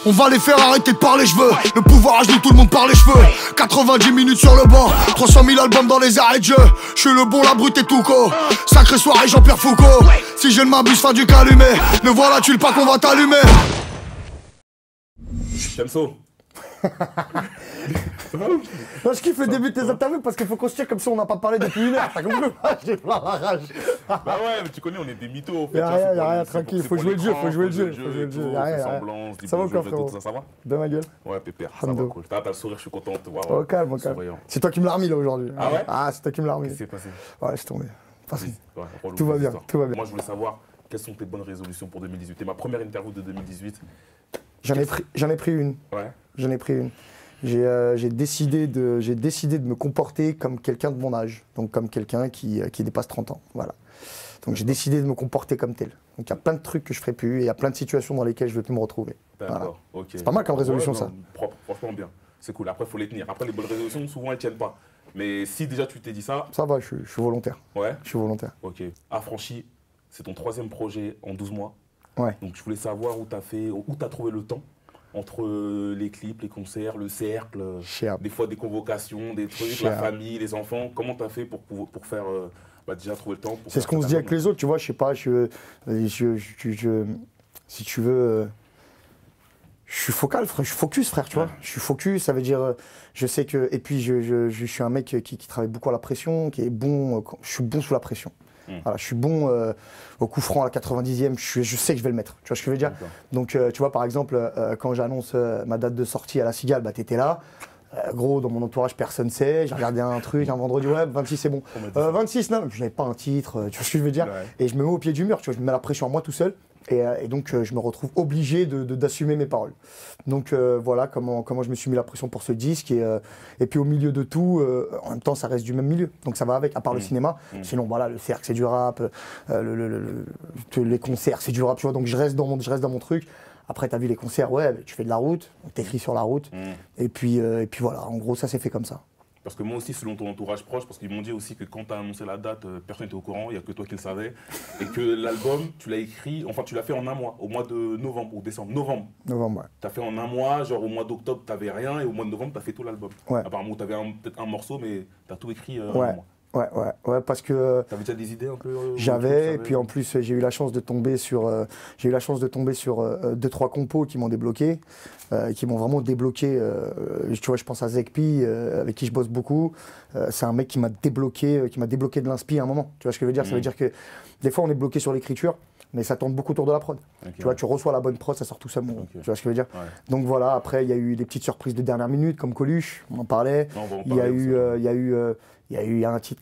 On va les faire arrêter de parler, je veux. Le pouvoir agit, tout le monde par les cheveux. 90 minutes sur le banc, 300 000 albums dans les arrêts de jeu. Je suis le bon, la brute et tout co. Sacrée soirée Jean-Pierre Foucault. Si je ne m'abuse, fin du calumet. Ne voilà tu le pas qu'on va t'allumer. Chamso. Moi je kiffe le début de tes interviews parce qu'il faut qu'on se tire comme si on n'a pas parlé depuis une heure. T'as compris? J'ai plein la rage. Bah ouais, mais tu connais, on est des mythos. En fait, y'a rien, tranquille. Faut jouer le jeu, faut jouer le jeu. Y'a rien. Ça va encore, frérot? Ça va? De ma gueule? Ouais, pépère. Ça va, cool. T'as le sourire, je suis content de te voir. Au calme, au calme. C'est toi qui me l'as remis là aujourd'hui. Ah ouais? Ah, c'est toi qui me l'as remis. Qu'est-ce qui s'est passé? Ouais, je suis tombé. Tout va bien, tout va bien. Moi, je voulais savoir quelles sont tes bonnes résolutions pour 2018. T'es ma première interview de 2018. J'en ai pris une. Ouais. J'en ai pris une. J'ai décidé de me comporter comme quelqu'un de mon âge, donc comme quelqu'un qui dépasse 30 ans, voilà. Donc j'ai décidé de me comporter comme tel. Donc il y a plein de trucs que je ferai plus et il y a plein de situations dans lesquelles je ne veux plus me retrouver. D'accord, voilà. ok. C'est pas mal comme résolution, ça. Propre, franchement bien. C'est cool, après il faut les tenir. Après les bonnes résolutions, souvent elles tiennent pas. Mais si déjà tu t'es dit ça... Ça va, je suis volontaire. Ouais. Je suis volontaire. Ok. Affranchi, c'est ton 3e projet en 12 mois. Ouais. Donc je voulais savoir où t'as trouvé le temps entre les clips, les concerts, le cercle, des fois des convocations, des trucs, la famille, les enfants. Comment t'as fait pour faire, déjà trouver le temps pour... C'est ce qu'on se dit avec les autres, tu vois, je sais pas, si tu veux... je suis focal, je suis focus, frère, tu vois. Je suis focus, ça veut dire, je sais que... Et puis je suis un mec qui travaille beaucoup à la pression, qui est bon, je suis bon sous la pression. Voilà, je suis bon au coup franc à la 90e, je sais que je vais le mettre. Tu vois ce que je veux dire? Donc tu vois par exemple, quand j'annonce ma date de sortie à la Cigale, bah t'étais là. Gros, dans mon entourage, personne sait. J'ai regardé un truc un vendredi, ouais, 26 c'est bon. 26, non, je n'avais pas un titre, tu vois ce que je veux dire? Et je me mets au pied du mur, tu vois, je me mets la pression à moi tout seul. Et donc je me retrouve obligé d'assumer mes paroles. Donc voilà comment je me suis mis la pression pour ce disque. Et puis au milieu de tout, en même temps ça reste du même milieu. Donc ça va avec, à part le cinéma. Sinon voilà, le cercle c'est du rap, les concerts c'est du rap, tu vois. Donc je reste dans mon truc. Après t'as vu les concerts, ouais, tu fais de la route, t'écris sur la route. Et puis voilà, en gros ça s'est fait comme ça. Parce que moi aussi, selon ton entourage proche, parce qu'ils m'ont dit aussi que quand tu as annoncé la date, personne n'était au courant, il n'y a que toi qui le savais. Et que l'album, tu l'as écrit, enfin tu l'as fait en un mois, au mois de novembre ou décembre. Novembre, ouais. Tu as fait en un mois, genre au mois d'octobre, tu n'avais rien, et au mois de novembre, tu as fait tout l'album. Ouais. Apparemment, tu avais peut-être un morceau, mais tu as tout écrit en un mois. Ouais, parce que... T'avais déjà des idées un peu J'avais, et puis en plus, j'ai eu la chance de tomber sur 2-3 compos qui m'ont débloqué, qui m'ont vraiment débloqué. Tu vois, je pense à Zekpi, avec qui je bosse beaucoup. C'est un mec qui m'a débloqué de l'inspi à un moment. Tu vois ce que je veux dire? Ça veut dire que des fois, on est bloqué sur l'écriture, mais ça tourne beaucoup autour de la prod. Tu vois, tu reçois la bonne prod, ça sort tout seul. Tu vois ce que je veux dire? Donc voilà, après, il y a eu des petites surprises de dernière minute, comme Coluche, on en parlait. Il y a un titre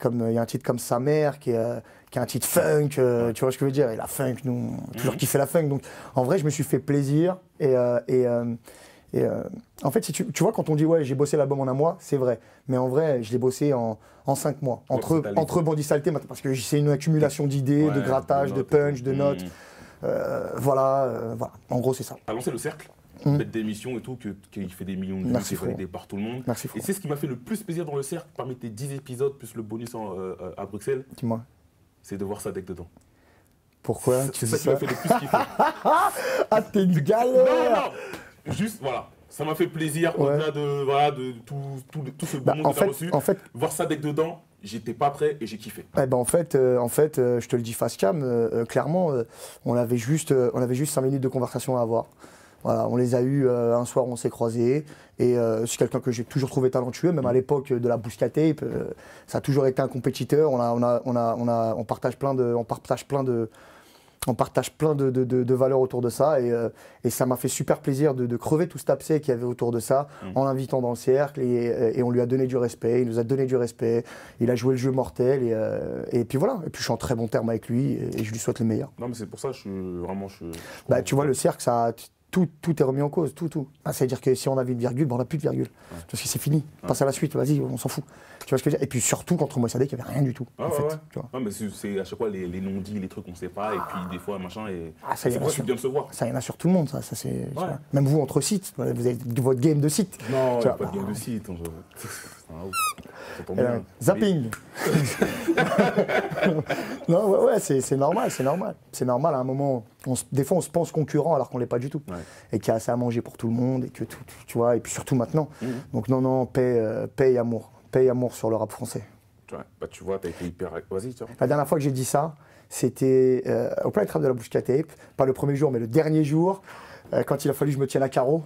comme Sa mère qui est un titre funk, tu vois ce que je veux dire? Et la funk, nous, on a toujours kiffé la funk. Donc en vrai, je me suis fait plaisir. En fait, si tu vois, quand on dit ouais, j'ai bossé l'album en un mois, c'est vrai. Mais en vrai, je l'ai bossé en 5 mois. Entre Bandit Saleté, parce que c'est une accumulation d'idées, de grattage, de punch, de notes. Voilà. En gros, c'est ça. T'as lancé le cercle? Bête d'émission et tout, qui fait des millions de vues, qui est validé par tout le monde. Merci, et c'est ce qui m'a fait le plus plaisir dans le cercle, parmi tes 10 épisodes, plus le bonus à Bruxelles. Dis-moi. C'est de voir Sadek dedans. Pourquoi? C'est ça qui m'a fait le plus kiffer. Ah, t'es une galère! Non. Juste, voilà. Ça m'a fait plaisir, au-delà de tout ce bon monde que t'as reçu. En fait, voir Sadek dedans, j'étais pas prêt et j'ai kiffé. En fait, je te le dis face cam, clairement, on avait juste 5 minutes de conversation à avoir. Voilà, on les a eus un soir, on s'est croisés. Et c'est quelqu'un que j'ai toujours trouvé talentueux, même à l'époque de la Bousca Tape. Ça a toujours été un compétiteur. On partage plein de valeurs autour de ça. Et ça m'a fait super plaisir de crever tout cet abcès qu'il y avait autour de ça, en l'invitant dans le cercle. Et on lui a donné du respect, il nous a donné du respect. Il a joué le jeu mortel. Et puis voilà. Et puis je suis en très bon terme avec lui et je lui souhaite le meilleur. Non, mais c'est pour ça que je suis vraiment. Tu vois, le cercle, ça. Tout est remis en cause, tout. C'est-à-dire que si on avait une virgule, on n'a plus de virgule. Parce que c'est fini, passe à la suite, vas-y, on s'en fout. Tu vois ce que je veux dire? Et puis surtout, contre moi et Sadek, il n'y avait rien du tout. Tu vois. Mais c'est à chaque fois les non-dits, les trucs qu'on ne sait pas, et puis des fois, machin, et c'est pour ça que bien de se voir. Ça, il y en a sur tout le monde, ça c'est... Même vous, entre sites, vous avez votre game de site. Non, il n'y a pas de game de site. Zapping. Non, c'est normal. C'est normal à un moment des fois, on se pense concurrent alors qu'on ne l'est pas du tout. Ouais. Et qu'il y a assez à manger pour tout le monde, et que tout, tu vois, et puis surtout maintenant. Donc non, paix et amour. Paix et amour sur le rap français. Ouais. Bah, tu vois, tu as été hyper... Vas-y, tu vois. La dernière fois que j'ai dit ça, c'était au Planet Rap de la Bouchka Tape, pas le premier jour, mais le dernier jour, quand il a fallu que je me tienne à carreau.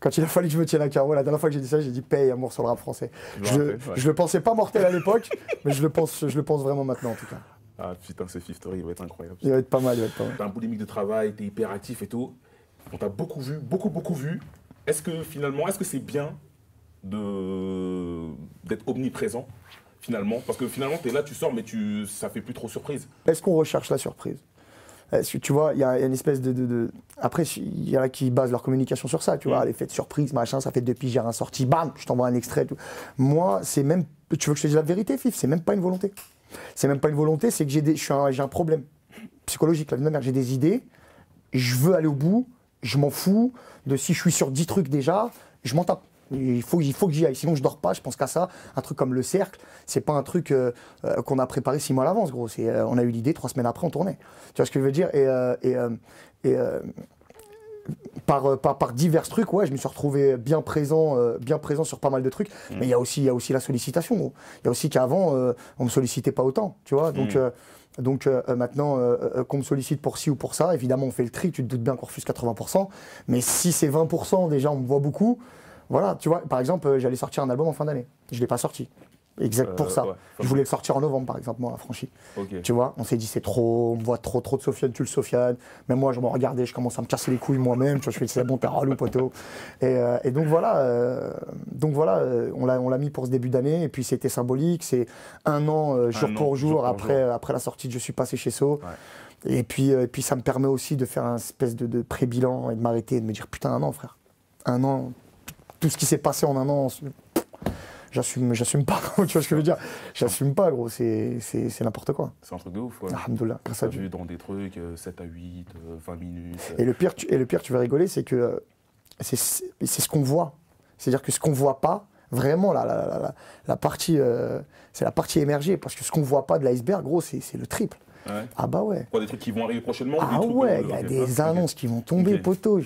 La dernière fois que j'ai dit ça, j'ai dit paix et amour sur le rap français. Je le pensais pas mortel à l'époque, mais je le pense vraiment maintenant en tout cas. Ah putain, ce Fifth Story, il va être incroyable. Il va être pas mal, T'as un boulimique de travail, t'es hyper actif et tout. On t'a beaucoup vu, beaucoup vu. Est-ce que c'est bien d'être omniprésent finalement? Parce que finalement, t'es là, tu sors, mais ça fait plus trop surprise. Est-ce qu'on recherche la surprise? Tu vois, il y a une espèce Après, il y en a qui basent leur communication sur ça, tu vois, l'effet de surprise, machin, ça fait depuis j'ai rien sorti, bam, je t'envoie un extrait. Tout. Moi, c'est même... Tu veux que je te dise la vérité, Fif? C'est même pas une volonté. C'est même pas une volonté, c'est que j'ai un problème psychologique, la vie de ma mère. J'ai des idées, je veux aller au bout, je m'en fous de si je suis sur 10 trucs déjà, je m'en tape. Il faut que j'y aille, sinon je dors pas, je pense qu'à ça. Un truc comme le cercle, c'est pas un truc qu'on a préparé 6 mois à l'avance, gros. On a eu l'idée, 3 semaines après, on tournait. Tu vois ce que je veux dire? Par divers trucs, ouais, je me suis retrouvé bien présent sur pas mal de trucs. Mais il y a aussi la sollicitation, gros. Il y a aussi qu'avant, on me sollicitait pas autant, tu vois. Donc maintenant, qu'on me sollicite pour ci ou pour ça, évidemment, on fait le tri. Tu te doutes bien qu'on refuse 80%. Mais si c'est 20%, déjà, on me voit beaucoup. Voilà, tu vois, par exemple, j'allais sortir un album en fin d'année. Je ne l'ai pas sorti. Exact pour ça. Ouais, je voulais le sortir en novembre, par exemple, moi, à Franchi. Okay. Tu vois, on s'est dit, c'est trop, on me voit trop de Sofiane, tu le Sofiane. Même moi, je me regardais, je commence à me casser les couilles moi-même. Tu vois, je fais, c'est bon, t'es ralou, poteau. Et donc voilà, on l'a mis pour ce début d'année. Et puis c'était symbolique. C'est 1 an, jour pour jour, après la sortie de Je suis passé chez So. Ouais. Et puis ça me permet aussi de faire un espèce de pré-bilan et de m'arrêter et de me dire, putain, 1 an, frère. 1 an. Tout ce qui s'est passé en 1 an, j'assume pas, tu vois ce que je veux dire? J'assume pas, gros, c'est n'importe quoi. C'est un truc de ouf, quoi. Alhamdoulilah, grâce à Dieu. Vu dans des trucs, 7 à 8, 20 minutes... Et le pire, tu vas rigoler, c'est que c'est ce qu'on voit. C'est-à-dire que ce qu'on voit pas, vraiment, la partie, c'est la partie émergée, parce que ce qu'on voit pas de l'iceberg, gros, c'est le triple. Ouais. Ah bah ouais. Quoi, des trucs qui vont arriver prochainement? Ah ouais, il y a des annonces qui vont tomber, poteau.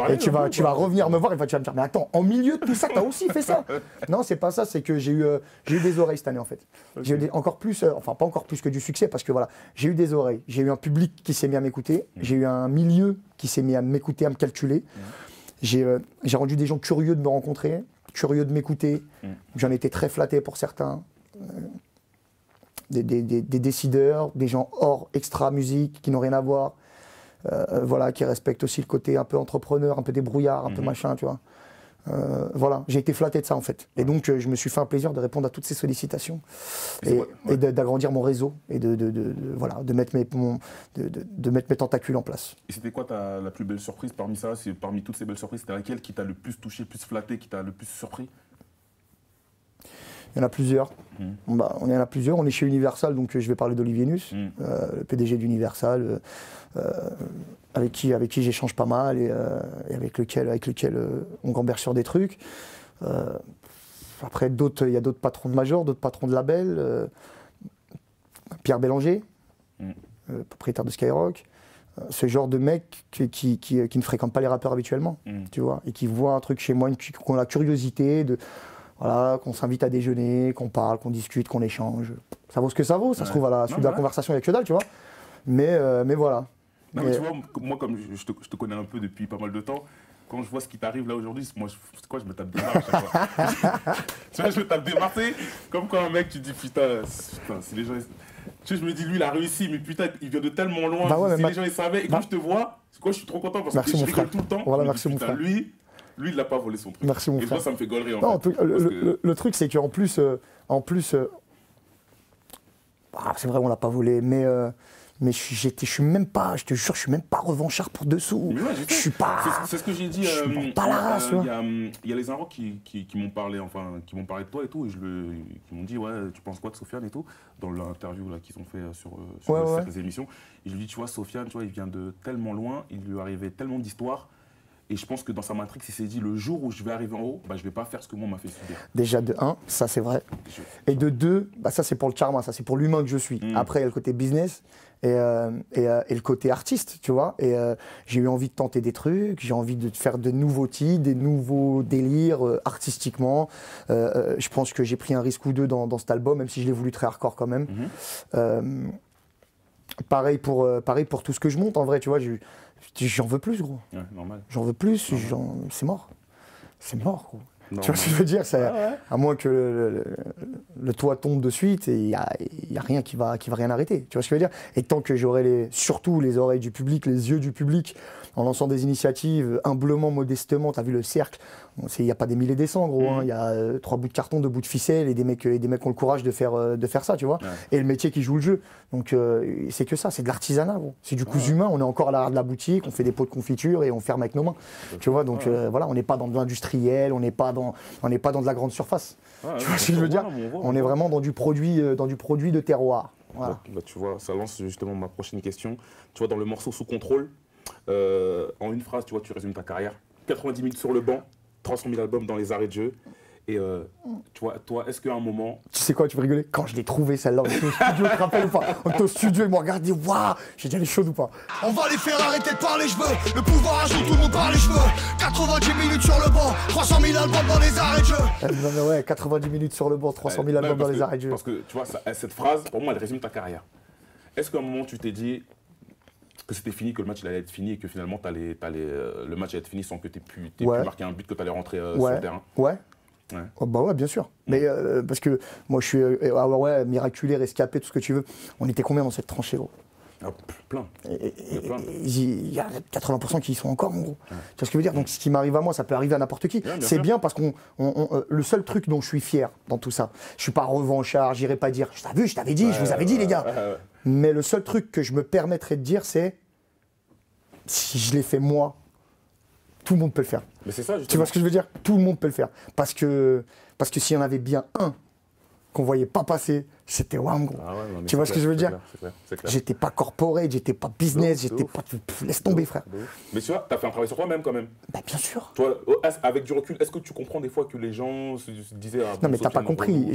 Et tu vas revenir me voir et tu vas me dire, mais attends, en milieu de tout ça, t'as aussi fait ça? Non, c'est pas ça, c'est que j'ai eu des oreilles cette année en fait. Okay. J'ai eu encore plus, enfin pas encore plus que du succès, parce que voilà, j'ai eu des oreilles, j'ai eu un public qui s'est mis à m'écouter, j'ai eu un milieu qui s'est mis à m'écouter, à me calculer. J'ai rendu des gens curieux de me rencontrer, curieux de m'écouter. J'en étais très flatté pour certains. Des décideurs, des gens hors extra musique, qui n'ont rien à voir. Voilà, qui respecte aussi le côté un peu entrepreneur, un peu débrouillard, un peu machin, tu vois. Voilà, j'ai été flatté de ça en fait. Et donc je me suis fait un plaisir de répondre à toutes ces sollicitations et d'agrandir mon réseau et de mettre mes tentacules en place. Et c'était quoi la plus belle surprise parmi ça? Parmi toutes ces belles surprises, c'était laquelle qui t'a le plus touché, le plus flatté, qui t'a le plus surpris? Il y en a plusieurs. Bah, on est plusieurs. On est chez Universal, donc je vais parler d'Olivier Nuss, le PDG d'Universal, avec qui j'échange pas mal et avec lequel on gamberge sur des trucs. Après, il y a d'autres patrons de major, d'autres patrons de label. Pierre Bélanger, propriétaire de Skyrock. Ce genre de mec qui ne fréquente pas les rappeurs habituellement, tu vois, et qui voit un truc chez moi, qui ont la curiosité de... Voilà, qu'on s'invite à déjeuner, qu'on parle, qu'on discute, qu'on échange. Ça vaut ce que ça vaut, ça se trouve à la suite de la conversation, il n'y a que dalle, tu vois. Mais voilà. Non, mais tu vois, moi, comme je te connais un peu depuis pas mal de temps, quand je vois ce qui t'arrive là aujourd'hui, moi, je me tape des marres à chaque fois. Tu vois, je me tape des marres, comme quand un mec, tu dis, putain, si les gens... Tu sais, je me dis, lui, il a réussi, mais putain, il vient de tellement loin. Bah ouais, si les gens, ils savaient, et quand je te vois, c'est quoi, je suis trop content parce que je rigole tout le temps. Voilà, merci mon frère. Lui, il n'a pas volé son truc. Merci mon frère. Et toi, ça me fait gaulerie en fait. Le truc, c'est qu'en plus, c'est vrai, on l'a pas volé, mais je suis même pas, je te jure, je suis même pas revanchard pour dessous. Ouais, je suis pas. C'est ce que j'ai dit. Je pas la race. Il y a les Inrocks qui m'ont parlé, qui m'ont parlé de toi et tout, et qui m'ont dit, ouais, tu penses quoi de Sofiane et tout, dans l'interview là qu'ils ont fait sur certaines émissions. Et je lui dis, tu vois, Sofiane, tu vois, il vient de tellement loin, il lui arrivait tellement d'histoires. Et je pense que dans sa matrix, il s'est dit, le jour où je vais arriver en haut, bah, je ne vais pas faire ce que moi m'a fait subir. Déjà de 1, ça c'est vrai. Et de 2, bah, ça c'est pour le karma, ça c'est pour l'humain que je suis. Après, il y a le côté business et le côté artiste, tu vois. Et j'ai eu envie de tenter des trucs, j'ai envie de faire de nouveaux titres, des nouveaux délires artistiquement. Je pense que j'ai pris un risque ou deux dans cet album, même si je l'ai voulu très hardcore quand même. Pareil pour tout ce que je monte, en vrai, tu vois. J'en veux plus, gros. Ouais, normal. J'en veux plus, c'est mort. C'est mort, gros. Non, tu vois ce que je veux dire, à moins que le toit tombe de suite, et il n'y a rien qui va rien arrêter. Tu vois ce que je veux dire. Et tant que j'aurai surtout les oreilles du public, les yeux du public, en lançant des initiatives, humblement, modestement, tu as vu le cercle, il n'y a pas des milliers des cents, gros. Il y a 3 bouts de carton, 2 bouts de ficelle, et des mecs qui ont le courage de faire ça, tu vois. Ouais. Et le métier qui joue le jeu. Donc c'est que ça, c'est de l'artisanat, gros. C'est du cousu humain, on est encore à l'arrière de la boutique, on fait des pots de confiture et on ferme avec nos mains. Tu vois, donc voilà, on n'est pas dans de l'industriel, on n'est pas dans de la grande surface. Tu vois ce que je veux dire. On est vraiment dans du produit de terroir. Voilà. Bah, tu vois, ça lance justement ma prochaine question. Tu vois, dans le morceau Sous contrôle, en une phrase, tu vois, tu résumes ta carrière. 90 minutes sur le banc, 300 000 albums dans les arrêts de jeu. Et tu vois, toi, est-ce qu'à un moment... Tu sais quoi, tu peux rigoler? Quand je l'ai trouvé celle-là, on était au studio, tu te rappelles ou pas? On était au studio, ils m'ont regardé, waouh, j'ai déjà les choses ou pas? On va les faire arrêter de parler, je veux. Le pouvoir ajoute, tout le monde par les cheveux. 90 minutes sur le banc, 300 000 albums dans les arrêts de jeu. Ouais, 90 minutes sur le banc, 300 000 albums dans les arrêts de jeu. Parce que tu vois, cette phrase, pour moi, elle résume ta carrière. Est-ce qu'à un moment, tu t'es dit que c'était fini, que le match il allait être fini et que finalement, le match allait être fini sans que tu aies pu marquer un but, que tu allais rentrer sur le terrain? Ouais. Ouais. Oh bah ouais, bien sûr. Mais parce que moi je suis miraculé, rescapé, tout ce que tu veux. On était combien dans cette tranchée, gros? Plein. Il y a 80% qui y sont encore, mon gros. Tu vois ce que je veux dire? Donc ce qui m'arrive à moi, ça peut arriver à n'importe qui. C'est bien parce que le seul truc dont je suis fier dans tout ça, je suis pas revanchard, j'irai pas dire, je t'avais dit, je vous avais dit, les gars. Mais le seul truc que je me permettrais de dire, c'est si je l'ai fait moi, tout le monde peut le faire. Mais c'est ça, justement. Tu vois ce que je veux dire? Tout le monde peut le faire. Parce que s'il y en avait bien un qu'on voyait pas passer, c'était wham, gros. Tu vois ce que je veux dire? J'étais pas corporate, j'étais pas business, j'étais pas... Laisse tomber, frère. Mais tu vois, t'as fait un travail sur toi-même quand même. Bah bien sûr. Toi, avec du recul, est-ce que tu comprends des fois que les gens se disaient... Non mais t'as pas compris.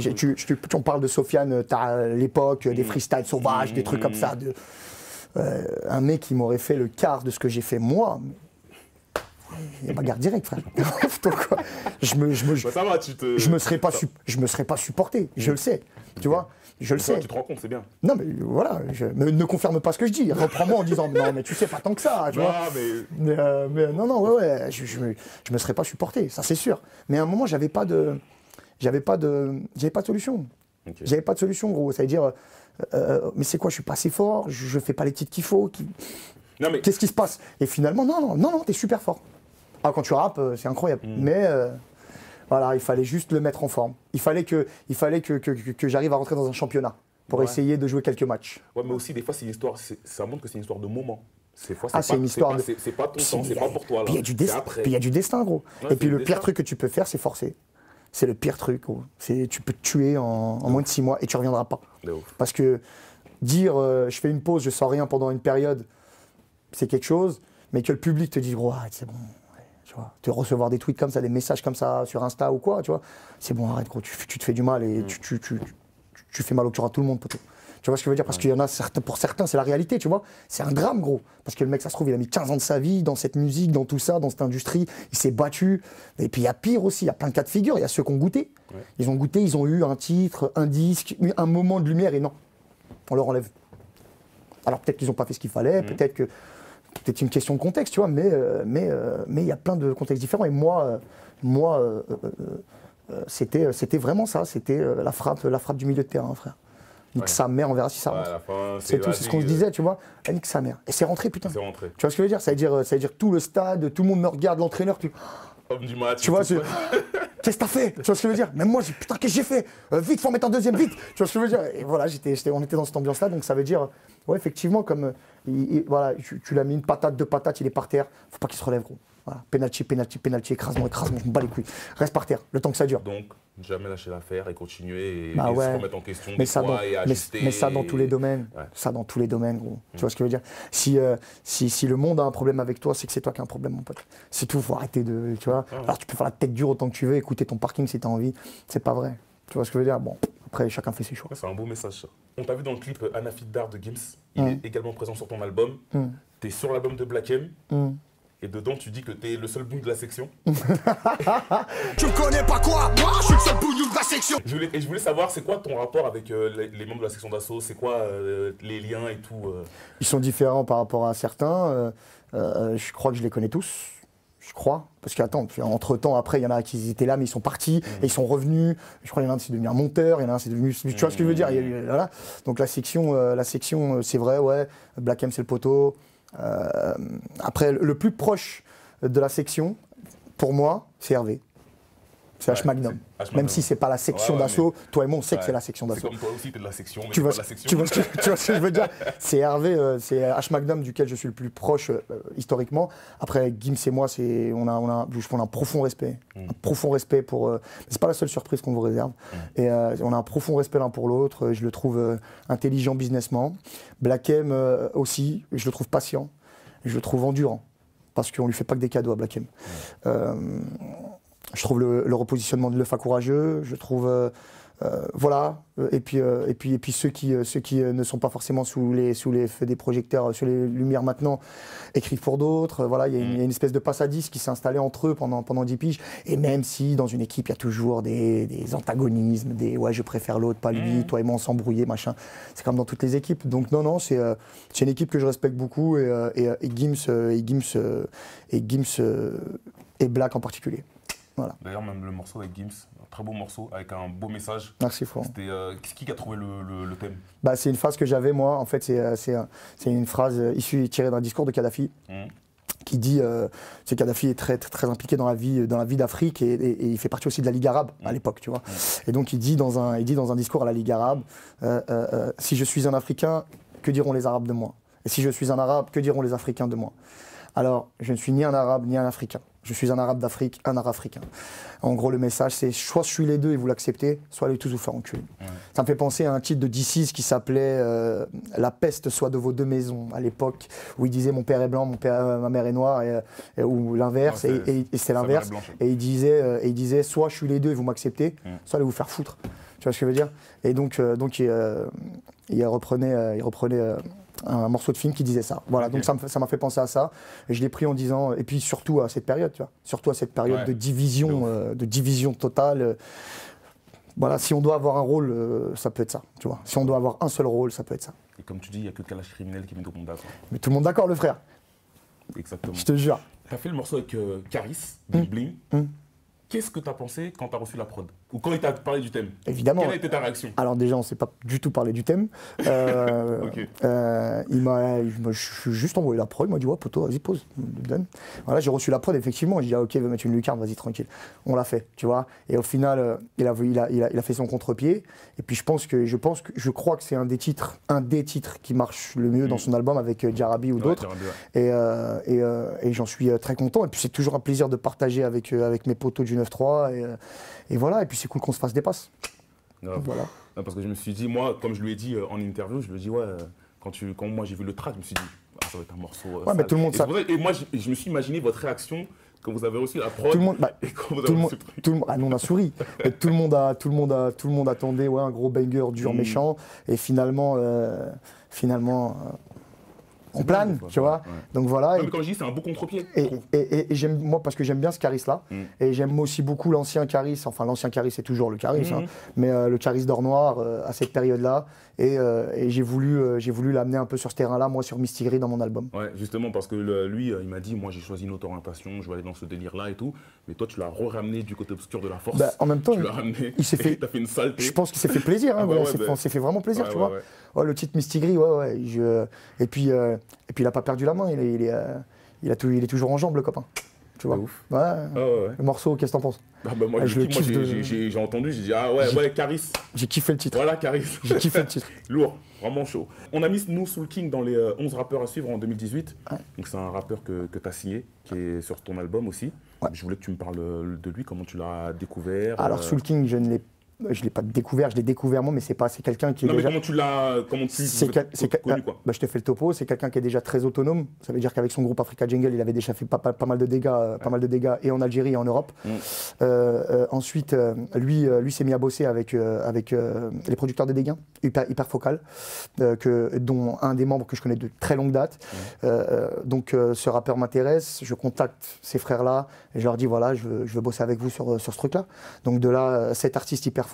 On parle de Sofiane, t'as l'époque, des freestyles sauvages, des trucs comme ça. Un mec qui m'aurait fait le quart de ce que j'ai fait moi. Il y a bagarre directe, frère. Je me serais pas supporté, je le sais. Tu vois, je le sais. Tu te rends compte, c'est bien. Non mais voilà, ne confirme pas ce que je dis. Reprends-moi en disant non mais tu sais pas tant que ça, tu vois. Mais non, ouais, je me serais pas supporté, ça c'est sûr. Mais à un moment, j'avais pas de solution. Okay. J'avais pas de solution, gros. Ça veut dire, mais c'est quoi, je suis pas assez fort, je fais pas les titres qu'il faut. Qu'est-ce qui se passe? Et finalement, non, t'es super fort. Ah, quand tu rappes, c'est incroyable. Mais voilà, il fallait juste le mettre en forme. Il fallait que j'arrive à rentrer dans un championnat pour essayer de jouer quelques matchs. Ouais, mais aussi, des fois, c'est une histoire, ça montre que c'est une histoire de moment. C'est une histoire de... C'est pas ton temps, c'est pas pour toi. Puis il y a du destin, gros. Et puis le pire truc que tu peux faire, c'est forcer. C'est le pire truc, gros. Tu peux te tuer en moins de 6 mois et tu reviendras pas. Parce que dire je fais une pause, je sors rien pendant une période, c'est quelque chose, mais que le public te dise, gros, arrête, c'est bon. Tu vois, te recevoir des tweets comme ça, des messages comme ça sur Insta ou quoi, tu vois, c'est bon, arrête, gros, tu te fais du mal et tu fais mal au cœur à tout le monde, poteau. Tu vois ce que je veux dire? Parce qu'il y en a pour certains, c'est la réalité, tu vois. C'est un drame, gros. Parce que le mec, ça se trouve, il a mis 15 ans de sa vie dans cette musique, dans tout ça, dans cette industrie. Il s'est battu. Et puis il y a pire aussi, il y a plein de cas de figure. Il y a ceux qui ont goûté. Ils ont goûté, ils ont eu un titre, un disque, un moment de lumière et non, on leur enlève. Alors peut-être qu'ils n'ont pas fait ce qu'il fallait, peut-être une question de contexte, tu vois, mais il y a plein de contextes différents. Et moi, c'était vraiment ça, c'était la frappe du milieu de terrain, frère. Nique sa mère, on verra si ça rentre. C'est tout, c'est ce qu'on se disait, tu vois. Elle nique sa mère. Et c'est rentré, putain. C'est rentré. Tu vois ce que je veux dire? Ça veut dire tout le stade, tout le monde me regarde, l'entraîneur, homme du match. Tu vois, qu'est-ce que t'as fait? Tu vois ce que je veux dire? Même moi, putain, qu'est-ce que j'ai fait? Vite, faut en mettre un deuxième, vite! Tu vois ce que je veux dire? Et voilà, on était dans cette ambiance-là, donc ça veut dire, ouais, effectivement, comme, voilà, tu l'as mis une patate, 2 patates, il est par terre, faut pas qu'il se relève, gros. Voilà, penalty, écrasement, je me bats les couilles. Reste par terre, le temps que ça dure. Donc, jamais lâcher l'affaire et continuer et, bah et ouais. se remettre en question mais ça, et ajuster. Mais ça dans tous les domaines. Ouais. Ça dans tous les domaines, gros. Tu vois ce que je veux dire? Si le monde a un problème avec toi, c'est que c'est toi qui as un problème, mon pote. C'est tout, faut arrêter de. Tu vois. Alors tu peux faire la tête dure autant que tu veux, écouter ton parking si tu as envie. C'est pas vrai. Tu vois ce que je veux dire? Bon, après, chacun fait ses choix. C'est un beau message, ça. On t'a vu dans le clip Anafidar de Gims. Il est également présent sur ton album. Tu es sur l'album de Black M. Et dedans, tu dis que t'es le seul bout de la section. Tu connais pas quoi? Moi, je suis le seul bout de la section. Je voulais savoir, c'est quoi ton rapport avec les membres de la section d'assaut? C'est quoi les liens et tout Ils sont différents par rapport à certains. Je crois que je les connais tous. Je crois. Parce qu'attends, entre-temps, après, il y en a qui étaient là, mais ils sont partis, et ils sont revenus. Je crois qu'il y en a un qui est devenu un monteur, il y en a un qui est devenu... Tu vois ce que je veux dire? Voilà. Donc la section c'est vrai, ouais. Black M, c'est le poteau. Après, le plus proche de la section, pour moi, c'est Hervé. C'est H Magnum. Même si c'est pas la section d'assaut, toi et moi on sait que c'est la section d'assaut. C'est comme toi aussi, t'es de la section, mais tu vois ce que je veux dire? C'est Hervé, c'est H Magnum duquel je suis le plus proche historiquement. Après Gims et moi, on a un profond respect. Un profond respect pour. C'est pas la seule surprise qu'on vous réserve. Et on a un profond respect l'un pour l'autre. Je le trouve intelligent businessman. Black M aussi, je le trouve patient. Je le trouve endurant. Parce qu'on lui fait pas que des cadeaux à Black M. Je trouve le repositionnement de l'œuf courageux, je trouve, voilà, et puis ceux qui ne sont pas forcément sous les feux des projecteurs, sur les lumières maintenant, écrivent pour d'autres, voilà, il y a une espèce de passadisme qui s'est installé entre eux pendant 10 piges, et même si dans une équipe il y a toujours des antagonismes, ouais je préfère l'autre, pas lui, toi et moi on s'embrouillait, machin, c'est comme dans toutes les équipes, donc non, c'est une équipe que je respecte beaucoup, et Gims et Black en particulier. Voilà. D'ailleurs, même le morceau avec Gims, un très beau morceau avec un beau message. Merci Florent. C'était qui a trouvé le thème? Bah, c'est une phrase que j'avais moi. En fait, c'est une phrase tirée d'un discours de Kadhafi qui dit que Kadhafi est très impliqué dans la vie d'Afrique et il fait partie aussi de la Ligue arabe à l'époque, tu vois. Et donc il dit dans un discours à la Ligue arabe, si je suis un Africain, que diront les Arabes de moi? Et si je suis un Arabe, que diront les Africains de moi? Alors, je ne suis ni un Arabe ni un Africain. Je suis un Arabe d'Afrique, un Arabe-africain. En gros, le message, c'est soit je suis les deux et vous l'acceptez, soit allez tous vous faire enculer. Ça me fait penser à un titre de DC's qui s'appelait La peste soit de vos deux maisons, à l'époque, où il disait mon père est blanc, ma mère est noire, ou l'inverse, et c'est l'inverse. Et il disait soit je suis les deux et vous m'acceptez, soit allez vous faire foutre. Tu vois ce que je veux dire? Et donc il reprenait un morceau de film qui disait ça. Voilà, donc ça m'a fait penser à ça. Et je l'ai pris en disant, et puis surtout à cette période, tu vois, surtout à cette période de division totale. Voilà, si on doit avoir un rôle, ça peut être ça, tu vois. Si on doit avoir un seul rôle, ça peut être ça. Et comme tu dis, il n'y a que Kalash Criminel qui met tout le monde d'accord. Mais tout le monde d'accord, le frère. Exactement. Je te jure. Tu as fait le morceau avec Caris, Bling Bling. Qu'est-ce que tu as pensé quand tu as reçu la prod? Ou quand il t'a parlé du thème? Évidemment. Quelle a été ta réaction? Alors déjà, on ne s'est pas du tout parlé du thème. Je suis juste envoyé la prod, il m'a dit ouais poto, vas-y pose, donne. Voilà, j'ai reçu la prod, effectivement, j'ai dit ah, ok, va mettre une lucarne, vas-y tranquille. On l'a fait, tu vois. Et au final, il a fait son contre-pied. Et puis je crois que c'est un des titres qui marche le mieux dans son album avec Diarabi ou d'autres. Et j'en suis très content. Et puis c'est toujours un plaisir de partager avec mes potos du 9-3 et voilà, et puis c'est cool qu'on se fasse des passes. Voilà. Non, parce que je me suis dit, moi, comme je lui ai dit en interview, je lui ai dit, ouais, quand moi j'ai vu le track, je me suis dit, ah, ça va être un morceau. Ouais, mais tout le monde et moi, je me suis imaginé votre réaction quand vous avez reçu la prod. Tout le monde, on a souri. tout le monde attendait un gros banger dur, méchant, et finalement. On plane, tu vois. Donc voilà. Non, mais comme je dis, c'est un beau contre-pied. Et j'aime, moi, parce que j'aime bien ce Caris-là. Et j'aime aussi beaucoup l'ancien Caris. Enfin, l'ancien Caris, c'est toujours le Caris. Mais le Caris d'or noir, à cette période-là. Et j'ai voulu l'amener un peu sur ce terrain-là, moi, sur Misty Gris dans mon album. Ouais, justement, parce que lui, il m'a dit, moi, j'ai choisi une autre orientation, je vais aller dans ce délire-là et tout. Mais toi, tu l'as ramené du côté obscur de la force. En même temps, tu l'as ramené. Il s'est fait. T'as fait une saleté. Je pense qu'il s'est fait plaisir. On s'est fait vraiment plaisir, tu vois. Ouais, le titre Misty Gris, ouais. Et puis il a pas perdu la main. Il est toujours en jambes, le copain. tu vois. Ouf. Ouais. Le morceau, qu'est-ce que t'en penses? Moi, j'ai entendu, j'ai dit, ah ouais, Caris. J'ai kiffé le titre. Voilà, Caris. J'ai kiffé le titre. Lourd, vraiment chaud. On a mis, nous, Soul King dans les 11 rappeurs à suivre en 2018. Ouais. Donc, c'est un rappeur que tu as signé, qui est sur ton album aussi. Ouais. Je voulais que tu me parles de lui, comment tu l'as découvert. Alors, Soul King, je l'ai pas découvert, je l'ai découvert moi, mais c'est quelqu'un qui est déjà... comment tu l'as connu quoi? Je te fais le topo, c'est quelqu'un qui est déjà très autonome. Ça veut dire qu'avec son groupe Africa Jungle, il avait déjà fait pas mal de dégâts, et en Algérie et en Europe. Ensuite, lui s'est mis à bosser avec les producteurs de dégâts, Hyperfocal, dont un des membres que je connais de très longue date. Donc ce rappeur m'intéresse, je contacte ces frères-là et je leur dis voilà, je veux bosser avec vous sur ce truc-là. Donc de là, cet artiste Hyperfocal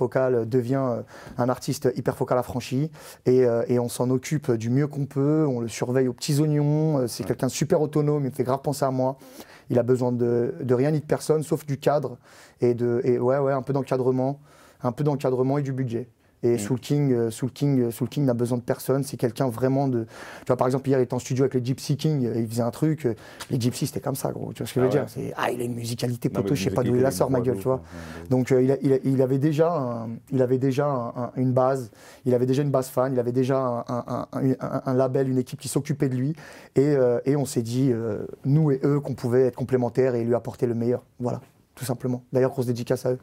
devient un artiste Hyperfocal affranchi et on s'en occupe du mieux qu'on peut, on le surveille aux petits oignons, c'est quelqu'un de super autonome, il me fait grave penser à moi. Il a besoin de rien ni de personne sauf du cadre et un peu d'encadrement et du budget. Et Soul King n'a besoin de personne, c'est quelqu'un vraiment de... Tu vois, par exemple, hier, il était en studio avec les Gypsy King, il faisait un truc, les Gypsy, c'était comme ça, gros, tu vois ce que je veux dire? Il a une musicalité poteau, je sais pas d'où il la sort, ma gueule, tu vois. Donc, il avait déjà une base, il avait déjà une base fan, il avait déjà un label, une équipe qui s'occupait de lui, et on s'est dit, nous et eux, qu'on pouvait être complémentaires et lui apporter le meilleur, voilà, tout simplement. D'ailleurs, grosse dédicace à eux.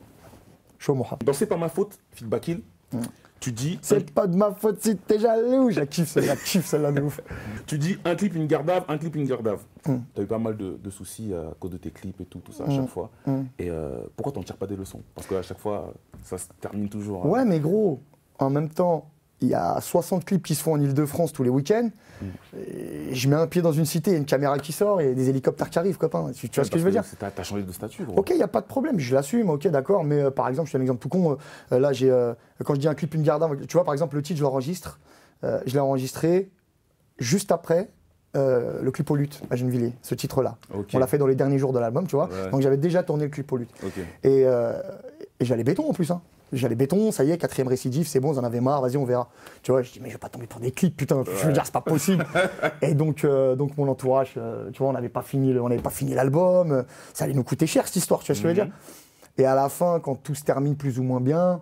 Chaud, Mohamed. Dans C'est pas ma faute, Feedback Hill, tu dis... C'est pas de ma faute si t'es jaloux. Je kiffe celle-là de ouf. Tu dis un clip, une garde un clip, une garde T'as eu pas mal de soucis à cause de tes clips et tout ça à chaque fois. Et pourquoi t'en tires pas des leçons? Parce qu'à chaque fois, ça se termine toujours. Ouais, mais gros, en même temps, il y a 60 clips qui se font en Ile-de-France tous les week-ends. Je mets un pied dans une cité, il y a une caméra qui sort et des hélicoptères qui arrivent, copain. Tu vois ce que je veux dire? T'as changé de statut, gros. Ok, il n'y a pas de problème, je l'assume, ok, d'accord. Mais par exemple, je fais un exemple tout con. Là, quand je dis un clip, une garde, tu vois, par exemple, le titre, je l'enregistre. Je l'ai enregistré juste après le clip aux luttes à Gennevilliers, ce titre-là. Okay. On l'a fait dans les derniers jours de l'album, tu vois. Ouais. Donc j'avais déjà tourné le clip aux luttes. Okay. Et j'allais béton en plus, hein. J'allais béton, ça y est, 4e récidive, c'est bon, ils en avaient marre, vas-y, on verra. Tu vois, je dis, mais je vais pas tomber pour des clips, putain, je veux dire, c'est pas possible. Et donc mon entourage, tu vois, on n'avait pas fini l'album, ça allait nous coûter cher cette histoire, tu vois ce que je veux dire. Et à la fin, quand tout se termine plus ou moins bien,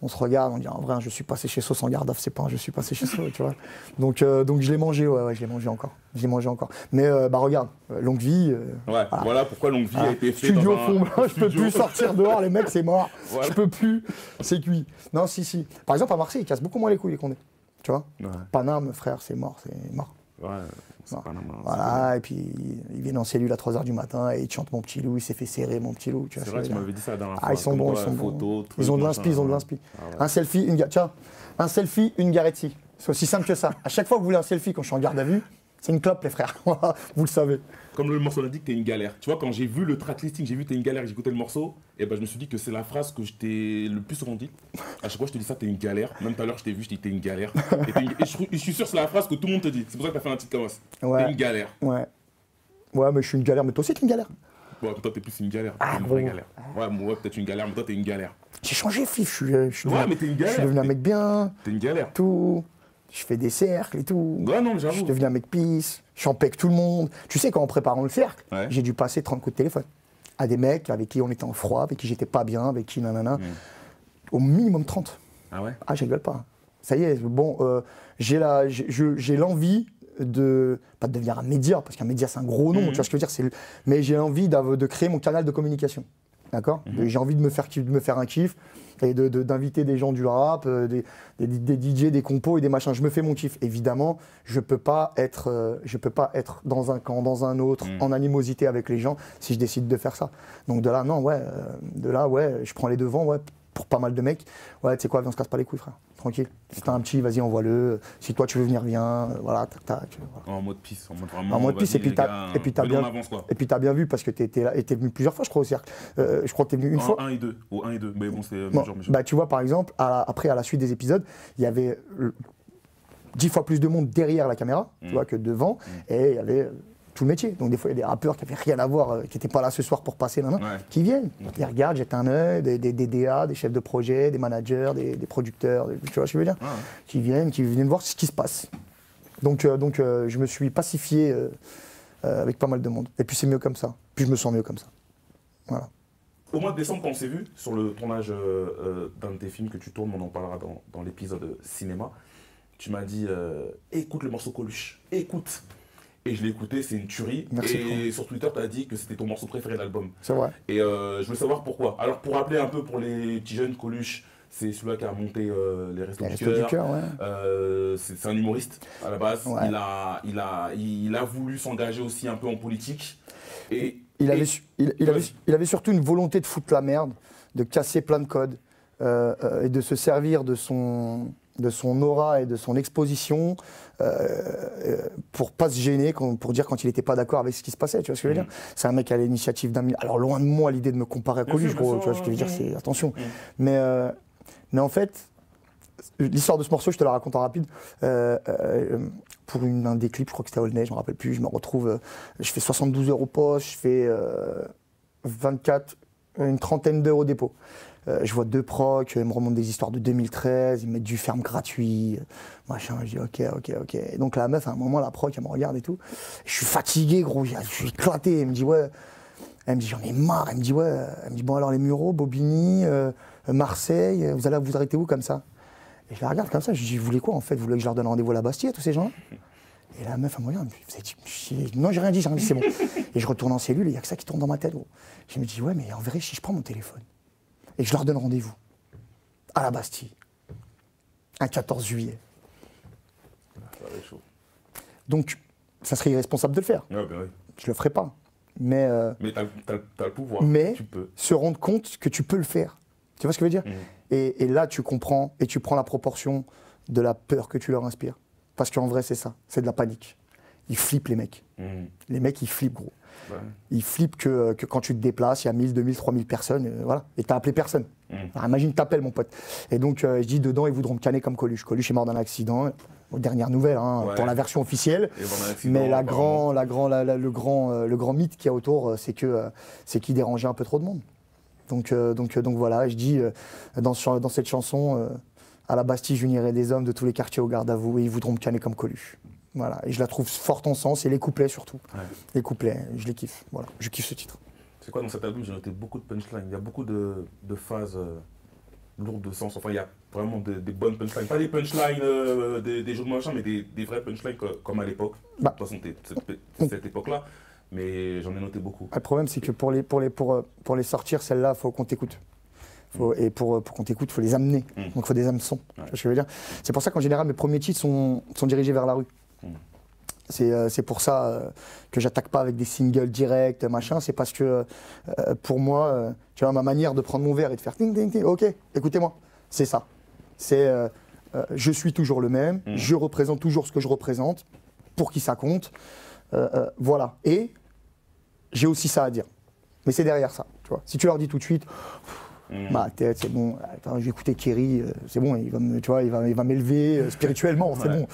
on se regarde, on dit, en vrai, je suis passé chez Sauce en garde, c'est pas un je suis passé chez Sauce, tu vois. Donc je l'ai mangé, je l'ai mangé encore. Mais regarde, Longue Vie. Voilà pourquoi Longue Vie a été fait. Studio fond blanc, je peux plus sortir dehors, les mecs, c'est mort. Voilà. Je peux plus, c'est cuit. Non, si. Par exemple, à Marseille, ils cassent beaucoup moins les couilles, les Condés. Tu vois. Paname, frère, c'est mort. Ouais, c'est Paname. Voilà, et puis ils viennent en cellule à 3h du matin et ils chantent Mon Petit Loup, il s'est fait serrer, Mon Petit Loup. C'est vrai, tu m'avais dit ça la dernière fois. Ah, ils sont bons, ils ont de l'inspi, Un selfie, une Garetti. C'est aussi simple que ça. À chaque fois que vous voulez un selfie quand je suis en garde à vue, c'est une clope, les frères. Vous le savez. Comme le morceau l'indique, t'es une galère. Tu vois, quand j'ai vu le track listing, j'ai vu t'es une galère et j'ai écouté le morceau, et ben je me suis dit que c'est la phrase que je t'ai le plus souvent dit. À chaque fois, je te dis ça, t'es une galère. Même tout à l'heure, je t'ai vu, je t'ai dit t'es une galère. Et je suis sûr que c'est la phrrise que tout le monde te dit. C'est pour ça que t'as fait un titre comme ça. T'es une galère. Ouais, mais je suis une galère, mais toi aussi, t'es une galère. Ouais, toi, t'es plus une galère. T'es une vraie galère. Ouais, peut-être une galère, mais toi, t'es une galère. J'ai changé, fif. Mais t'es une galère. Je suis devenu un mec bien. T'es une galère. Tout. Je fais des cercles et tout. Ouais, non, j'avoue. Je suis devenu un mec pisse. Je champèque tout le monde. Tu sais, en préparant le cercle, j'ai dû passer 30 coups de téléphone à des mecs avec qui on était en froid, avec qui j'étais pas bien, avec qui nanana. Au minimum 30. Ah ouais? Ah, je rigole pas. Ça y est, bon, j'ai l'envie de, pas de devenir un média, parce qu'un média c'est un gros nom, tu vois ce que je veux dire, mais j'ai envie de créer mon canal de communication. D'accord? J'ai envie de me faire un kiff et d'inviter des gens du rap, des DJ, des compos et des machins. Je me fais mon kiff. Évidemment, je peux pas être dans un camp, dans un autre, en animosité avec les gens si je décide de faire ça. Donc de là, je prends les devants, pour pas mal de mecs. Ouais, tu sais quoi, viens, on se casse pas les couilles, frère. Tranquille. Si t'as un petit, vas-y, envoie-le. Si toi, tu veux venir, viens. Voilà, tac. Voilà. En mode pisse, vraiment. En mode pisse, et puis t'as bien vu, parce que t'es venu plusieurs fois, je crois, au cercle. Je crois que t'es venu une fois. 1 et 2. Au 1 et 2. Mais bon, c'est major. Bah, tu vois, par exemple, après, à la suite des épisodes, il y avait 10 fois plus de monde derrière la caméra, tu vois, que devant. Et il y avait tout le métier. Donc des fois, il y a des rappeurs qui n'avaient rien à voir, qui n'étaient pas là ce soir pour passer, qui viennent. Ils regardent, jettent un œil, des DA, des chefs de projet, des managers, des producteurs, tu vois ce que je veux dire, qui viennent voir ce qui se passe. Donc je me suis pacifié avec pas mal de monde. Et puis c'est mieux comme ça. Puis je me sens mieux comme ça. Voilà. Au mois de décembre, quand on s'est vu sur le tournage d'un de tes films que tu tournes, on en parlera dans l'épisode cinéma, tu m'as dit écoute le morceau Coluche, écoute. Et je l'ai écouté, c'est une tuerie. Merci. Et sur Twitter, tu as dit que c'était ton morceau préféré de l'album. C'est vrai. Et je veux savoir pourquoi. Alors pour rappeler un peu pour les petits jeunes, Coluche, c'est celui-là qui a monté les Restos du Cœur. Ouais. C'est un humoriste à la base. Ouais. Il a voulu s'engager aussi un peu en politique. Et il avait surtout une volonté de foutre la merde, de casser plein de codes et de se servir de son aura et de son exposition pour pas se gêner, pour dire quand il n'était pas d'accord avec ce qui se passait, tu vois ce que je veux dire. C'est un mec qui a l'initiative d'un milliard. Alors loin de moi l'idée de me comparer à Coluche, gros, tu vois ce que je veux dire, c'est attention. Mais en fait, l'histoire de ce morceau, je te la raconte en rapide. Pour un des clips, je crois que c'était à Aulnay, je me rappelle plus, je me retrouve, je fais 72 € au poste, je fais une trentaine d'heures au dépôt. Je vois deux procs, ils me remontent des histoires de 2013, ils me mettent du ferme gratuit, machin, je dis ok. Et donc la meuf, à un moment, la proc, elle me regarde et tout. Je suis fatigué, gros, je suis éclaté. Elle me dit ouais, elle me dit j'en ai marre, elle me dit bon alors les Mureaux, Bobigny, Marseille, vous allez vous arrêter où comme ça? Et je la regarde comme ça, je dis vous voulez quoi en fait? Vous voulez que je leur donne rendez-vous à la Bastille, à tous ces gens-là? Et la meuf, elle me regarde, non j'ai rien dit, c'est bon. Et je retourne en cellule et il n'y a que ça qui tourne dans ma tête, gros. Je me dis ouais mais en vrai si je prends mon téléphone et que je leur donne rendez-vous à la Bastille, un 14 juillet. Ça va être chaud. Donc, ça serait irresponsable de le faire. Ouais, ben oui. Je le ferai pas. Mais t'as le pouvoir. Mais tu peux. se rendre compte que tu peux le faire. Tu vois ce que je veux dire? Et là, tu comprends et tu prends la proportion de la peur que tu leur inspires. Parce qu'en vrai, c'est ça. C'est de la panique. Ils flippent, les mecs. Les mecs, ils flippent, gros. Ouais. Ils flippent que quand tu te déplaces, il y a 1000, 2000, 3000 personnes, voilà, et t'as appelé personne. Alors, imagine, t'appelles, mon pote. Et donc, je dis, dedans, ils voudront me canner comme Coluche. Coluche est mort d'un accident, aux dernières nouvelles, hein, pour la version officielle. Mais le grand mythe qu'il y a autour, c'est qu'il dérangeait un peu trop de monde. Donc voilà, je dis, dans cette chanson, à la Bastille, j'unirai des hommes de tous les quartiers au garde à vous, et ils voudront me canner comme Coluche. Voilà, et je la trouve forte en sens, et les couplets surtout. Ouais. Les couplets, je les kiffe, voilà, je kiffe ce titre. C'est quoi dans cet album, j'ai noté beaucoup de punchlines, il y a beaucoup de phases lourdes de sens, enfin il y a vraiment des bonnes punchlines. Pas des punchlines, des jeux de machin, mais des vrais punchlines comme à l'époque. De toute façon, c'est cette époque-là, mais j'en ai noté beaucoup. Le problème, c'est que pour les sortir, celles-là, il faut qu'on t'écoute. Et pour qu'on t'écoute, il faut les amener, donc il faut des hameçons. Tu vois ce que je veux dire. C'est pour ça qu'en général, mes premiers titres sont dirigés vers la rue. C'est pour ça que j'attaque pas avec des singles directs, machin. C'est parce que pour moi, tu vois, ma manière de prendre mon verre et de faire ting ting ting, ok, écoutez-moi, c'est ça. C'est je suis toujours le même, je représente toujours ce que je représente, pour qui ça compte, voilà. Et j'ai aussi ça à dire. Mais c'est derrière ça, tu vois. Si tu leur dis tout de suite, bah c'est bon, attends, je vais écouter Kerry, c'est bon, il va m'élever spirituellement, c'est bon.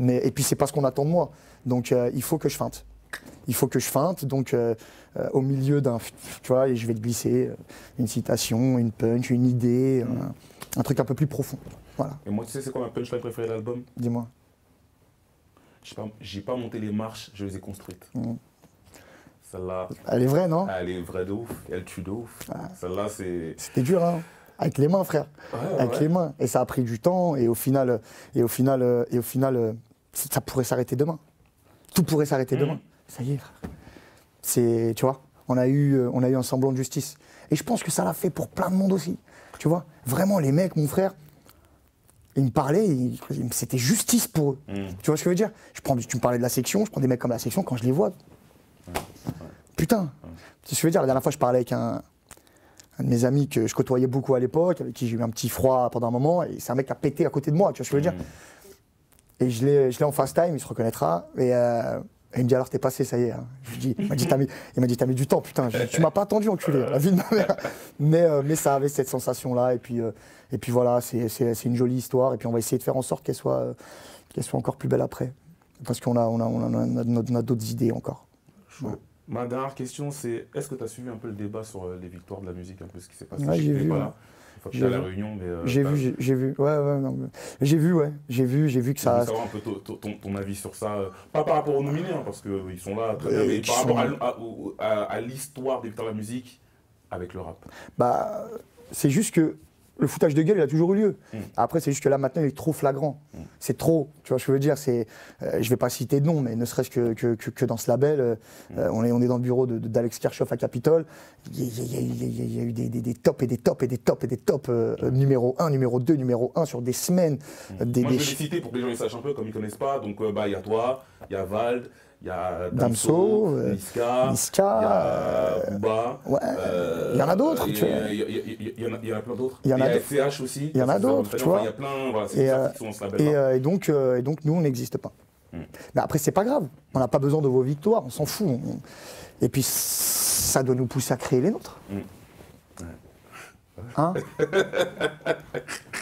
Et puis c'est pas ce qu'on attend de moi. Donc il faut que je feinte. Donc au milieu d'un, tu vois, et je vais te glisser une citation, une punch, une idée, un truc un peu plus profond. Voilà. Et moi, tu sais, c'est quoi ma punchline préférée de l'album? Dis-moi. J'ai pas monté les marches, je les ai construites. Celle-là. Elle est vraie, non? Elle est vraie de ouf, elle tue de ouf. Celle-là, c'est. C'était dur, hein? Avec les mains, frère. Avec les mains. Et ça a pris du temps, et au final, ça pourrait s'arrêter demain. Tout pourrait s'arrêter demain. Ça y est, frère. Tu vois, on a eu un semblant de justice. Et je pense que ça l'a fait pour plein de monde aussi. Tu vois, vraiment, les mecs, mon frère, ils me parlaient, c'était justice pour eux. Tu vois ce que je veux dire? Tu me parlais de la section, je prends des mecs comme la section, quand je les vois. Putain. Tu sais ce que je veux dire? La dernière fois, je parlais avec un de mes amis que je côtoyais beaucoup à l'époque, avec qui j'ai eu un petit froid pendant un moment, et c'est un mec qui a pété à côté de moi, tu vois ce que je veux dire? Et je l'ai en FaceTime, il se reconnaîtra, et il me dit alors t'es passé, ça y est. Hein. Il m'a dit t'as mis du temps, putain, tu m'as pas attendu, enculé, la vie de ma mère. Mais ça avait cette sensation-là, et puis voilà, c'est une jolie histoire, et puis on va essayer de faire en sorte qu'elle soit encore plus belle après. Parce qu'on a d'autres idées encore. Chaud. Ma dernière question, c'est est-ce que tu as suivi un peu le débat sur les victoires de la musique, un peu ce qui s'est passé? Ouais, j'ai vu. J'ai vu à la réunion, mais... J'ai vu. Ouais, non, j'ai vu que ça... Je veux savoir un peu ton avis sur ça, pas par rapport aux nominés, hein, parce qu'ils sont là, très bien, mais par rapport à l'histoire des victoires de la musique avec le rap. Bah, c'est juste que le foutage de gueule, il a toujours eu lieu. Après, c'est juste que là, maintenant, il est trop flagrant. C'est trop, tu vois, je veux dire, c'est... je vais pas citer de nom, mais ne serait-ce que dans ce label, on est dans le bureau d'Alex Kirchhoff à Capitole, il y a eu des tops et des tops et des tops et des tops, numéro 1, numéro 2, numéro 1 sur des semaines. Moi, je vais les citer pour que les gens ils sachent un peu, comme ils connaissent pas. Donc, il y a toi, il y a Vald, il y a Damso, Niska, il y a Booba. Ouais, il y en a d'autres, tu vois. Il y en a plein d'autres. Il y en a FCH aussi. Il y en a d'autres, tu vois. Il y a plein, voilà, c'est ça qui sont dans ce label-là. Et donc, nous, on n'existe pas. Mais après, c'est pas grave. On n'a pas besoin de vos victoires, on s'en fout. Et puis, ça doit nous pousser à créer les nôtres. Hein?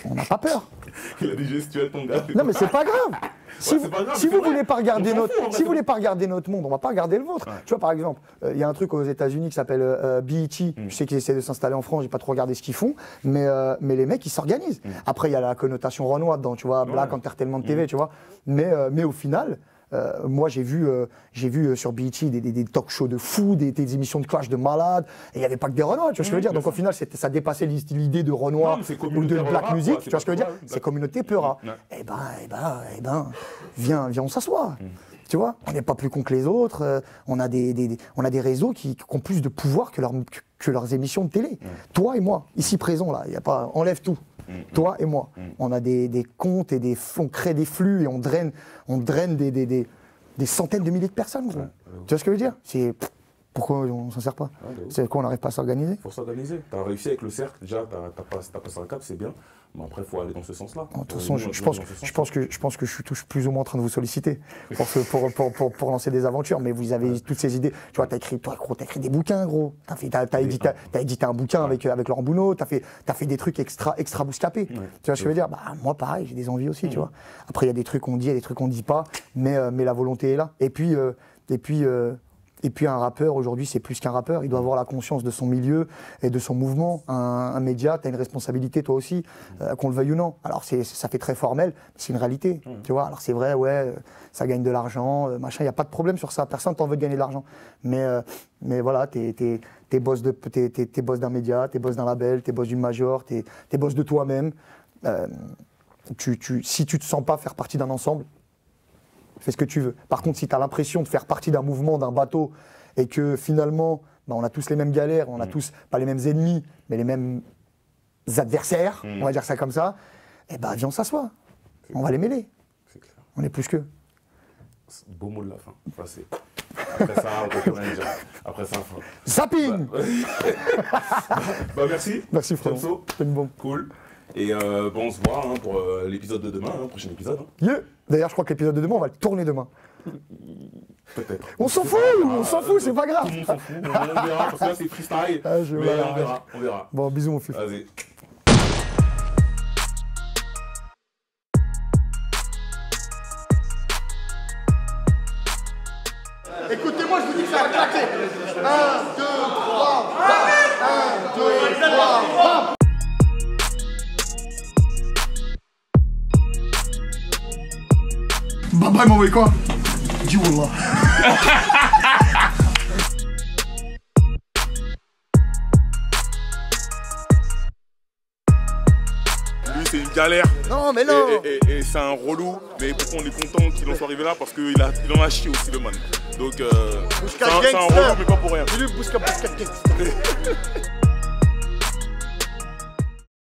On n'a pas peur. Il a des gestuels, ton gars. Non, mais c'est pas grave. Si vous voulez pas regarder notre monde, on va pas regarder le vôtre. Tu vois, par exemple, il y a un truc aux États-Unis qui s'appelle BET. Je sais qu'ils essaient de s'installer en France, j'ai pas trop regardé ce qu'ils font, mais les mecs ils s'organisent. Après, il y a la connotation Renoir dedans, tu vois, Black Entertainment TV, tu vois. Mais au final, moi j'ai vu sur BET des talk shows de fous, des émissions de clash de malades, et il n'y avait pas que des Renois, tu vois ce que je veux dire. Donc au final, ça dépassait l'idée de Renoir ou de Black Music, tu vois ce que je veux dire. C'est communauté Peura. Eh ben, viens, on s'assoit. Tu vois, on n'est pas plus con que les autres, on a des réseaux qui ont plus de pouvoir que leurs émissions de télé. Toi et moi, ici présents, là, y a pas, enlève tout. Toi et moi, on a des comptes et on crée des flux et on draine des centaines de milliers de personnes, gros. Tu vois ce que je veux dire? Pourquoi on s'en sert pas? C'est quoi, on n'arrive pas à s'organiser? Faut s'organiser. Tu as réussi avec le cercle, déjà, tu as passé un cap, c'est bien. Mais après, il faut aller dans ce sens-là. De toute façon, je pense que je suis plus ou moins en train de vous solliciter pour lancer des aventures. Mais vous avez toutes ces idées. Tu vois, t'as écrit des bouquins, gros. T'as édité un bouquin avec Laurent Bounot. T'as fait des trucs extra bouscapés. Tu vois ce que je veux dire? Bah, moi, pareil, j'ai des envies aussi, tu vois. Après, il y a des trucs qu'on dit, il y a des trucs qu'on dit pas. Mais la volonté est là. Et puis un rappeur, aujourd'hui, c'est plus qu'un rappeur. Il doit avoir la conscience de son milieu et de son mouvement. Un média, tu as une responsabilité, toi aussi, qu'on le veuille ou non. Alors, ça fait très formel, c'est une réalité. Tu vois, alors c'est vrai, ouais, ça gagne de l'argent, machin, il n'y a pas de problème sur ça. Personne t'en veut de gagner de l'argent. Mais voilà, t'es boss d'un média, t'es boss d'un label, t'es boss d'une major, t'es boss de toi-même. Si tu te sens pas faire partie d'un ensemble, fais ce que tu veux. Par contre, si tu as l'impression de faire partie d'un mouvement, d'un bateau, et que finalement, bah, on a tous les mêmes galères, on a tous pas les mêmes ennemis, mais les mêmes adversaires, on va dire ça comme ça, eh ben viens, on s'assoit. On va les mêler. C'est clair. On est plus qu'eux. Beau mot de la fin. Après ça, on peut rien dire. Après ça, zapping. Bah merci. Merci François. C'était une bombe. Cool. Et bon, on se voit pour l'épisode de demain, prochain épisode. Yeah. D'ailleurs, je crois que l'épisode de demain, on va le tourner demain. Peut-être. On s'en fout, c'est pas grave. Tout le monde s'en fout, on verra, parce que là c'est freestyle. Mais on verra. Bon, bisous mon fils. Vas-y. Écoutez-moi, je vous dis que ça va claquer. 1, 2, 3, 1, 2, 3, Baba, il m'a envoyé quoi? Dis wallah. Lui, c'est une galère. Non, mais non. Et c'est un relou. Mais pourquoi on est content qu'il en soit arrivé là? Parce qu'il en a chié aussi, le man. Donc, c'est un relou, mais pas pour rien. Lui, Bouska Gangster.